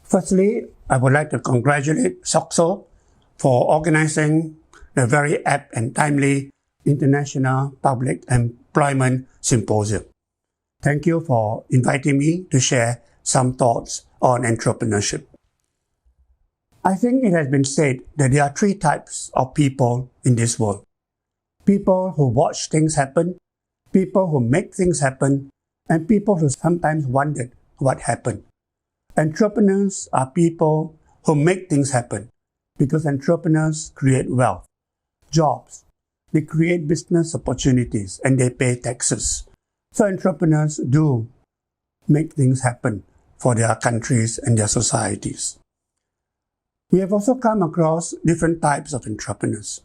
Firstly, I would like to congratulate SOCSO for organizing the very apt and timely International Public Employment Symposium. Thank you for inviting me to share some thoughts on entrepreneurship. I think it has been said that there are three types of people in this world. People who watch things happen, people who make things happen, and people who sometimes wondered what happened. Entrepreneurs are people who make things happen because entrepreneurs create wealth, jobs, they create business opportunities, and they pay taxes. So entrepreneurs do make things happen for their countries and their societies. We have also come across different types of entrepreneurs.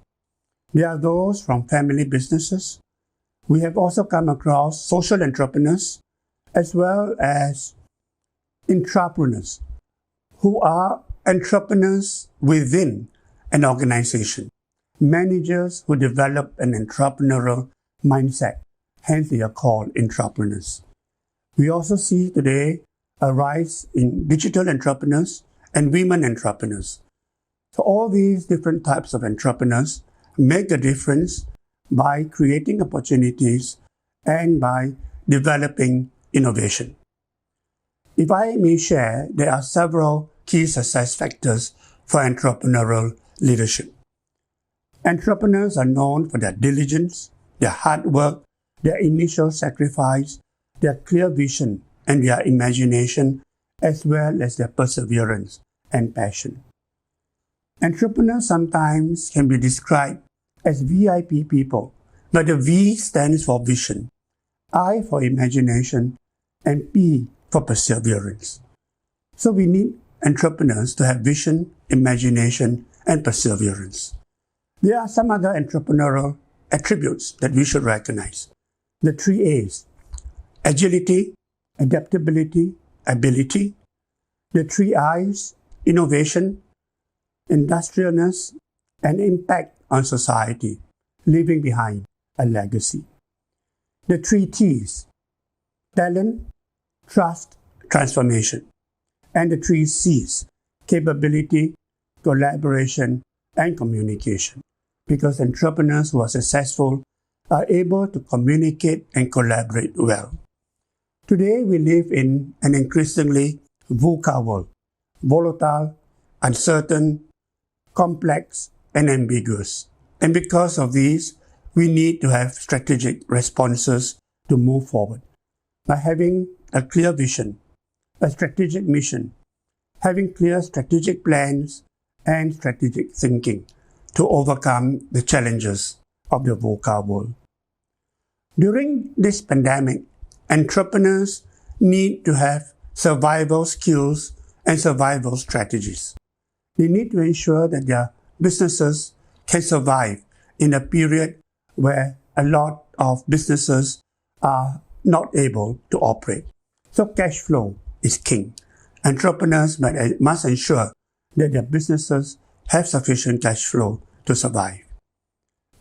There are those from family businesses. We have also come across social entrepreneurs as well as intrapreneurs who are entrepreneurs within an organization, managers who develop an entrepreneurial mindset, hence they are called intrapreneurs. We also see today a rise in digital entrepreneurs and women entrepreneurs. So all these different types of entrepreneurs make a difference by creating opportunities and by developing innovation. If I may share, there are several key success factors for entrepreneurial leadership. Entrepreneurs are known for their diligence, their hard work, their initial sacrifice, their clear vision, and their imagination, as well as their perseverance and passion. Entrepreneurs sometimes can be described as VIP people, but the V stands for vision, I for imagination, and P for perseverance. So we need entrepreneurs to have vision, imagination, and perseverance. There are some other entrepreneurial attributes that we should recognize. The three A's: agility, adaptability, ability. The three I's: innovation, industriousness, and impact on society, leaving behind a legacy. The three T's: talent, trust, transformation. And the three C's: capability, collaboration, and communication. Because entrepreneurs who are successful are able to communicate and collaborate well. Today we live in an increasingly VUCA world, volatile, uncertain, complex, and ambiguous. And because of these, we need to have strategic responses to move forward by having a clear vision, a strategic mission, having clear strategic plans and strategic thinking to overcome the challenges of the VUCA world. During this pandemic, entrepreneurs need to have survival skills and survival strategies. They need to ensure that their businesses can survive in a period where a lot of businesses are not able to operate. So cash flow is king. Entrepreneurs must ensure that their businesses have sufficient cash flow to survive.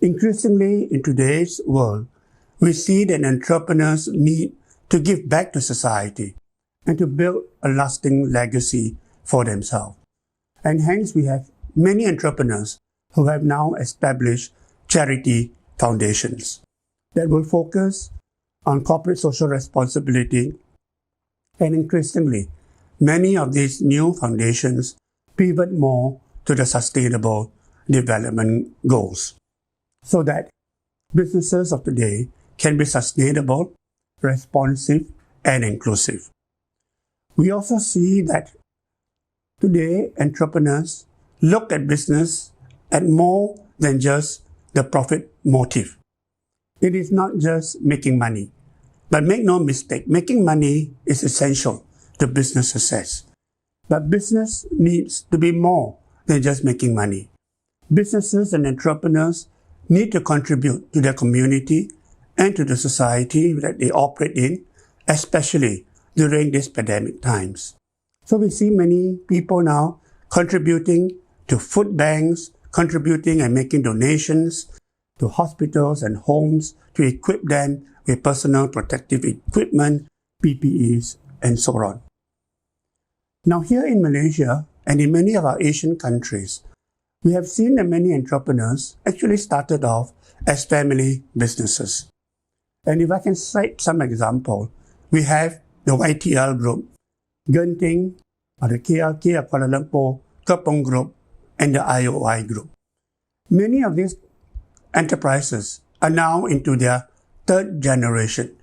Increasingly in today's world, we see that entrepreneurs need to give back to society and to build a lasting legacy for themselves. And hence we have many entrepreneurs who have now established charity foundations that will focus on corporate social responsibility. And increasingly, many of these new foundations pivot more to the sustainable development goals so that businesses of today can be sustainable, responsive, and inclusive. We also see that today entrepreneurs look at business at more than just the profit motive. It is not just making money. But make no mistake, making money is essential to business success. But business needs to be more than just making money. Businesses and entrepreneurs need to contribute to their community and to the society that they operate in, especially during these pandemic times. So we see many people now contributing to food banks, contributing and making donations to hospitals and homes to equip them with personal protective equipment, PPEs, and so on. Now here in Malaysia and in many of our Asian countries, we have seen that many entrepreneurs actually started off as family businesses. And if I can cite some example, we have the YTL group, Genting, or the KLK of Kuala Lumpur, Kepong group, and the IOI group. Many of these enterprises are now into their third generation.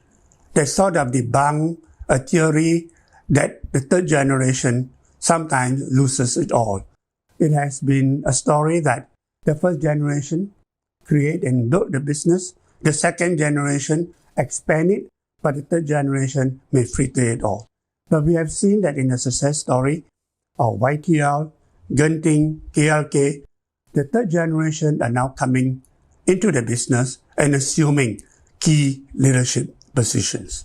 They sort of debunk a theory that the third generation sometimes loses it all. It has been a story that the first generation create and build the business, the second generation expand it, but the third generation may fritter it all. But we have seen that in the success story of YTL, Genting, KLK, the third generation are now coming into the business and assuming key leadership positions.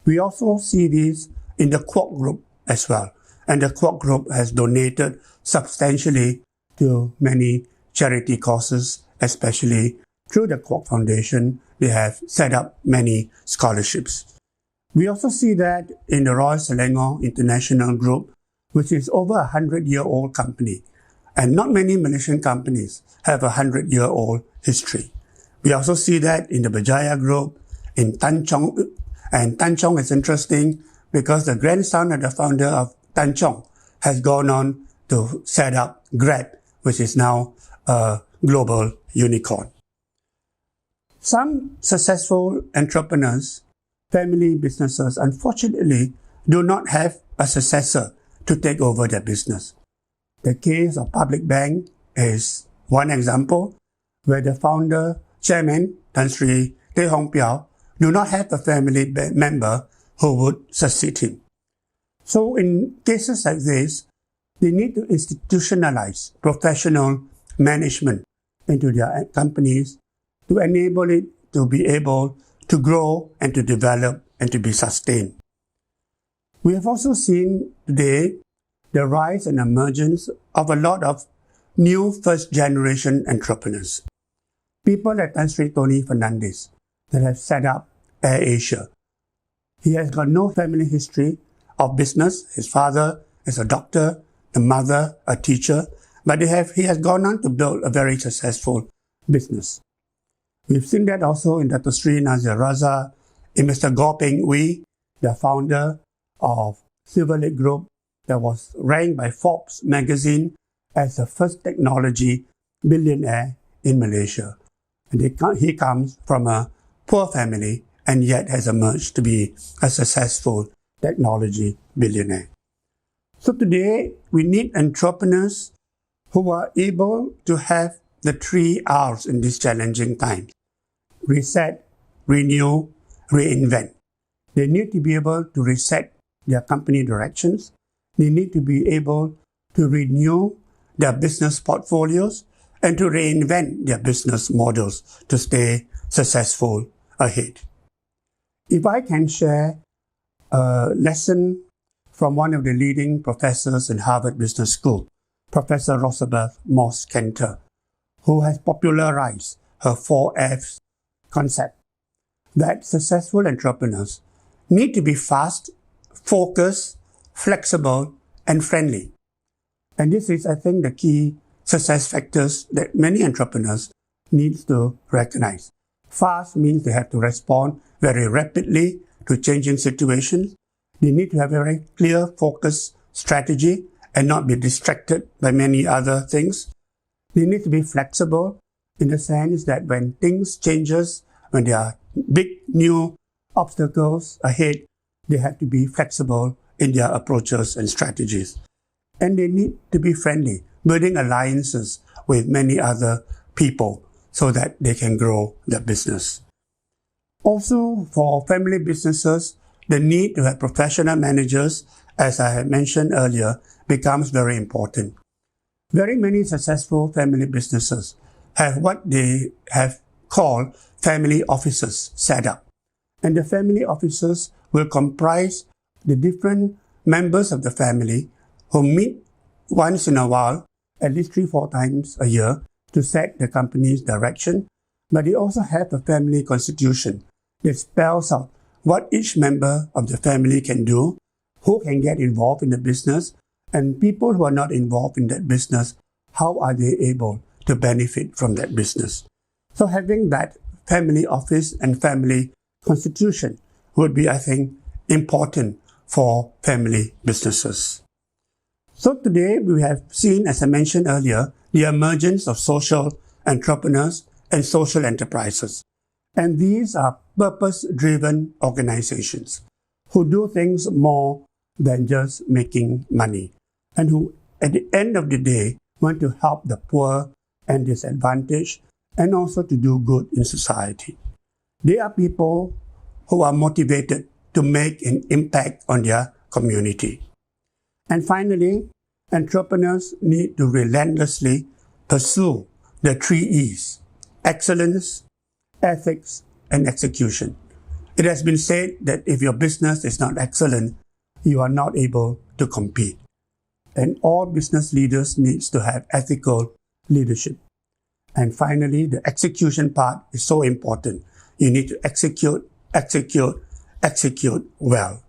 We also see this in the Quark group as well. And the Quark group has donated substantially to many charity causes, especially through the Quark Foundation. They have set up many scholarships. We also see that in the Royal Selangor International Group, which is over a 100-year-old company. And not many Malaysian companies have a 100-year-old history. We also see that in the Berjaya Group, in Tan Chong. And Tan Chong is interesting because the grandson of the founder of Tan Chong has gone on to set up Grab, which is now a global unicorn. Some successful entrepreneurs, family businesses, unfortunately, do not have a successor to take over their business. The case of Public Bank is one example where the founder, chairman, Tan Sri Teh Hong Piao, do not have a family member who would succeed him. So in cases like this, they need to institutionalize professional management into their companies to enable it to be able to grow and to develop and to be sustained. We have also seen today the rise and emergence of a lot of new first-generation entrepreneurs. People like Tan Sri Tony Fernandes that have set up AirAsia. He has got no family history of business. His father is a doctor, the mother a teacher, but he has gone on to build a very successful business. We've seen that also in Dato Sri Nazir Raza, in Mr. Goh Peng Wee, the founder of Silver Lake Group, that was ranked by Forbes magazine as the first technology billionaire in Malaysia. And he comes from a poor family and yet has emerged to be a successful technology billionaire. So today, we need entrepreneurs who are able to have the 3 R's in these challenging times. Reset, renew, reinvent. They need to be able to reset their company directions. They need to be able to renew their business portfolios and to reinvent their business models to stay successful ahead. If I can share a lesson from one of the leading professors in Harvard Business School, Professor Rosabeth Moss-Kenter, who has popularized her 4Fs concept, that successful entrepreneurs need to be fast, focused, flexible, and friendly. And this is, I think, the key success factors that many entrepreneurs need to recognize. Fast means they have to respond very rapidly to changing situations. They need to have a very clear, focused strategy and not be distracted by many other things. They need to be flexible in the sense that when things changes, when there are big new obstacles ahead, they have to be flexible in their approaches and strategies. And they need to be friendly, building alliances with many other people so that they can grow their business. Also, for family businesses, the need to have professional managers, as I had mentioned earlier, becomes very important. Very many successful family businesses have what they have called family offices set up. And the family offices will comprise the different members of the family who meet once in a while, at least 3-4 times a year, to set the company's direction. But they also have a family constitution that spells out what each member of the family can do, who can get involved in the business, And people who are not involved in that business, how are they able to benefit from that business? So having that family office and family constitution would be, I think, important for family businesses. So today we have seen, as I mentioned earlier, the emergence of social entrepreneurs and social enterprises. And these are purpose-driven organizations who do things more than just making money, and who, at the end of the day, want to help the poor and disadvantaged, and also to do good in society. They are people who are motivated to make an impact on their community. And finally, entrepreneurs need to relentlessly pursue the 3 E's: excellence, ethics, and execution. It has been said that if your business is not excellent, you are not able to compete. And all business leaders need to have ethical leadership. And finally, the execution part is so important. You need to execute well.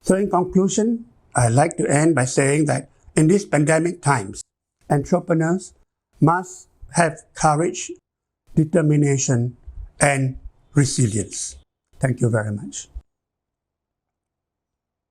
So in conclusion, I'd like to end by saying that in these pandemic times, entrepreneurs must have courage, determination, and resilience. Thank you very much.